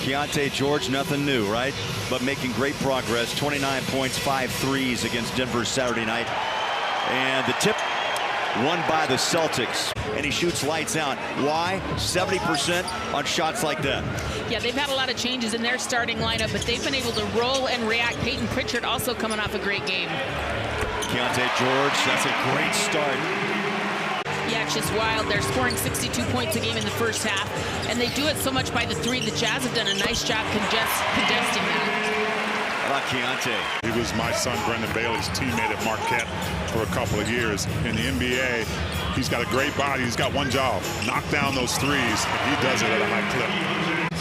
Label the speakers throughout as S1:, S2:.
S1: Keyonte George, nothing new, right? But making great progress. 29 points, 5 threes against Denver Saturday night. And the tip won by the Celtics. And he shoots lights out. Why? 70% on shots like that.
S2: Yeah, they've had a lot of changes in their starting lineup, but they've been able to roll and react. Peyton Pritchard also coming off a great game.
S1: Keyonte George, that's a great start.
S2: Yeah, it's just wild. They're scoring 62 points a game in the first half, and they do it so much by the three. The Jazz have done a nice job congesting that.
S1: How about Keyonte?
S3: He was my son Brendan Bailey's teammate at Marquette for a couple of years. In the NBA, he's got a great body. He's got one job: knock down those threes, and he does it at a high clip.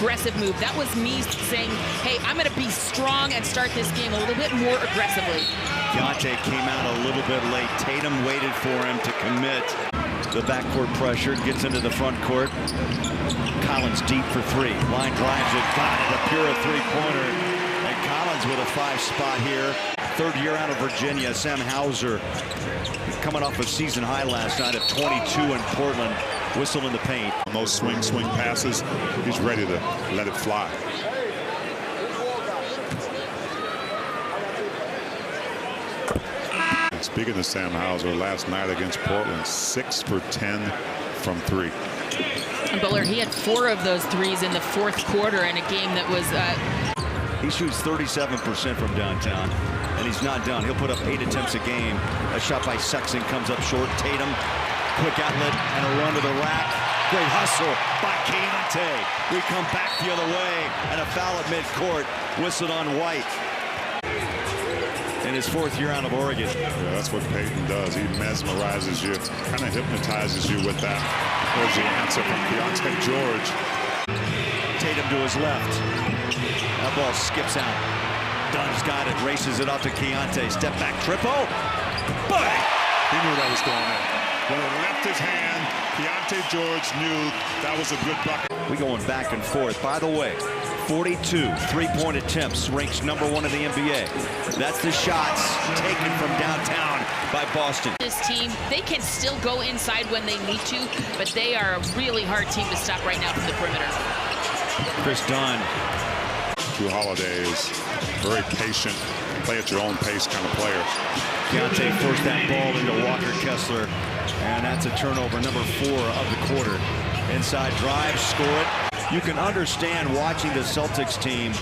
S2: Aggressive move. That was me saying, hey, I'm going to be strong and start this game a little bit more aggressively.
S1: Keyonte came out a little bit late. Tatum waited for him to commit. The backcourt pressure, gets into the front court. Collins deep for three. Line drives it, got it, a pure three-pointer. And Collins with a 5 spot here. Third year out of Virginia. Sam Hauser coming off a season high last night of 22 in Portland. Whistle in the paint.
S3: On those swing passes, he's ready to let it fly. Speaking of Sam Hauser, last night against Portland, 6 for 10 from 3.
S2: And Butler, he had 4 of those threes in the fourth quarter in a game that was...
S1: He shoots 37% from downtown, and he's not done. He'll put up 8 attempts a game. A shot by Sexton comes up short. Tatum, quick outlet, and a run to the rack. Great hustle by Keyonte. We come back the other way, and a foul at midcourt. Whistled on White. In his 4th year out of Oregon.
S3: Yeah, that's what Peyton does. He mesmerizes you, kind of hypnotizes you with that. There's the answer from Keyonte George.
S1: Tatum to his left. That ball skips out. Dunn's got it, races it off to Keyonte. Step back triple. Bang!
S3: He knew that was going in. When it left his hand, Keyonte George knew that was a good bucket.
S1: We going back and forth. By the way, 42 3-point attempts, ranks #1 in the NBA. That's the shots taken from downtown by Boston.
S2: This team, they can still go inside when they need to, but they are a really hard team to stop right now from the perimeter.
S1: Chris Dunn.
S3: Drew Holiday is very patient, play at your own pace kind of player.
S1: Keyonte forced that ball into Walker Kessler, and that's a turnover, #4 of the quarter. Inside drive, score it. You can understand watching the Celtics team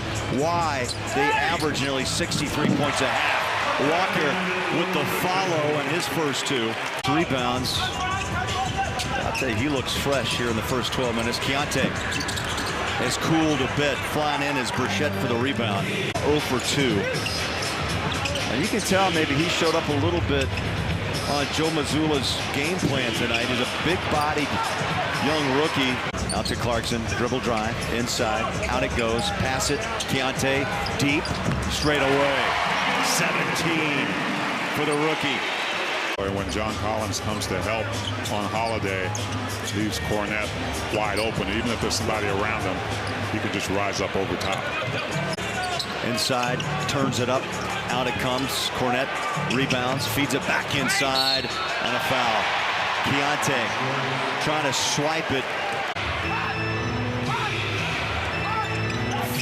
S1: why they average nearly 63 points a half. Walker with the follow and his first 2 rebounds. I'll tell you, he looks fresh here in the first 12 minutes. Keyonte has cooled a bit. Flying in is Burchett for the rebound. 0 for 2. And you can tell maybe he showed up a little bit on Joe Mazzulla's game plan tonight. He's a big-bodied young rookie. Out to Clarkson, dribble drive, inside, out it goes, pass it, Keyonte, deep, straight away. 17 for the rookie.
S3: When John Collins comes to help on Holiday, leaves Cornette wide open. Even if there's somebody around him, he can just rise up over top.
S1: Inside, turns it up, out it comes, Cornette rebounds, feeds it back inside, and a foul. Keyonte trying to swipe it.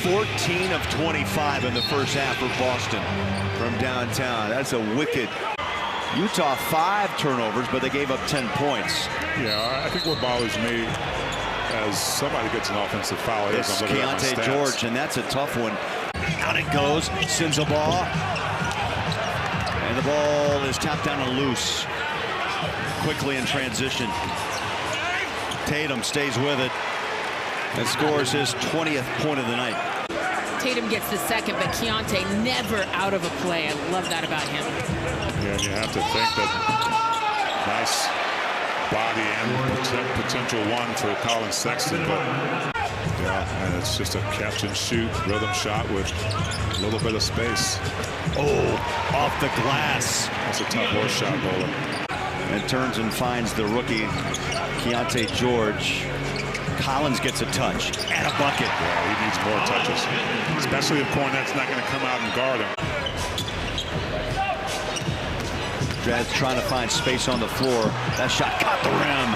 S1: 14 of 25 in the first half for Boston from downtown. That's a wicked. Utah 5 turnovers, but they gave up 10 points.
S3: Yeah, I think what bothers me as somebody gets an offensive foul is
S1: it's Keyonte George, and that's a tough one. Out it goes, sends a ball, and the ball is tapped down and loose quickly in transition. Tatum stays with it and scores his 20th point of the night.
S2: Tatum gets the second, but Keyonte never out of a play. I love that about him.
S3: Yeah, and you have to think that nice body and potential one for Colin Sexton, but yeah, and it's just a catch and shoot rhythm shot with a little bit of space.
S1: Oh, off the glass.
S3: That's a tough horse shot, Bowler.
S1: And turns and finds the rookie, Keyonte George. Collins gets a touch and a bucket.
S3: Yeah, he needs more touches, especially if Cornette's not going to come out and guard him.
S1: Jazz trying to find space on the floor. That shot caught the rim.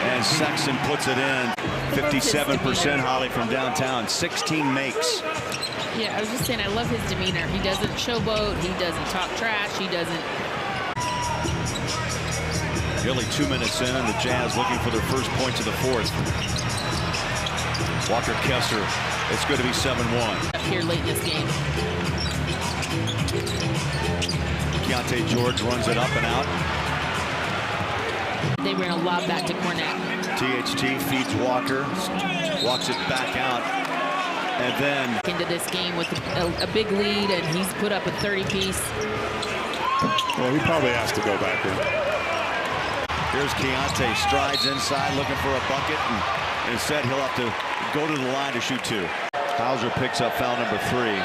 S1: And Sexton puts it in. 57% Holly from downtown, 16 makes.
S2: Yeah, I was just saying, I love his demeanor. He doesn't showboat. He doesn't talk trash. He doesn't.
S1: Nearly 2 minutes in, and the Jazz looking for their first points of the fourth. Walker Kessler, it's going to be 7-1.
S2: Up here late in this game.
S1: Keyonte George runs it up and out.
S2: They ran a lob back to Cornette.
S1: THT feeds Walker, walks it back out, and then
S2: Into this game with a big lead, and he's put up a 30-piece.
S3: Well, he probably has to go back in.
S1: Here's Keyonte, strides inside looking for a bucket, and instead he'll have to go to the line to shoot two. Hauser picks up foul number 3.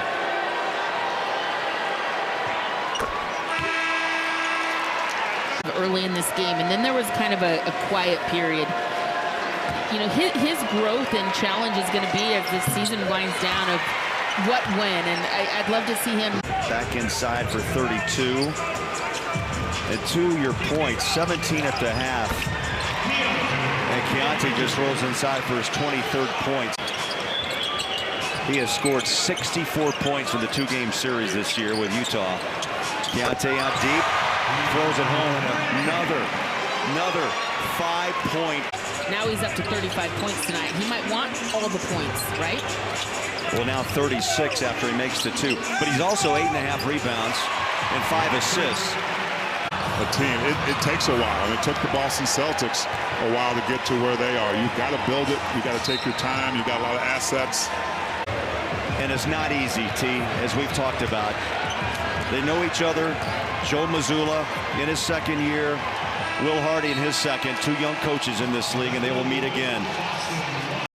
S2: Early in this game, and then there was kind of a quiet period. You know, his growth and challenge is going to be as the season winds down of what, when, and I'd love to see him
S1: back inside for 32. And to your point, 17 at the half. And Keyonte just rolls inside for his 23rd point. He has scored 64 points in the 2-game series this year with Utah. Keyonte out deep, throws it home, and another 5-point.
S2: Now he's up to 35 points tonight. He might want all the points, right?
S1: Well, now 36 after he makes the 2. But he's also 8.5 rebounds and 5 assists.
S3: A team, it takes a while. And it took the Boston Celtics a while to get to where they are. You've got to build it. You've got to take your time. You've got a lot of assets.
S1: And it's not easy, T, as we've talked about. They know each other. Joe Mazzulla in his second year, Will Hardy in his second, 2 young coaches in this league, and they will meet again.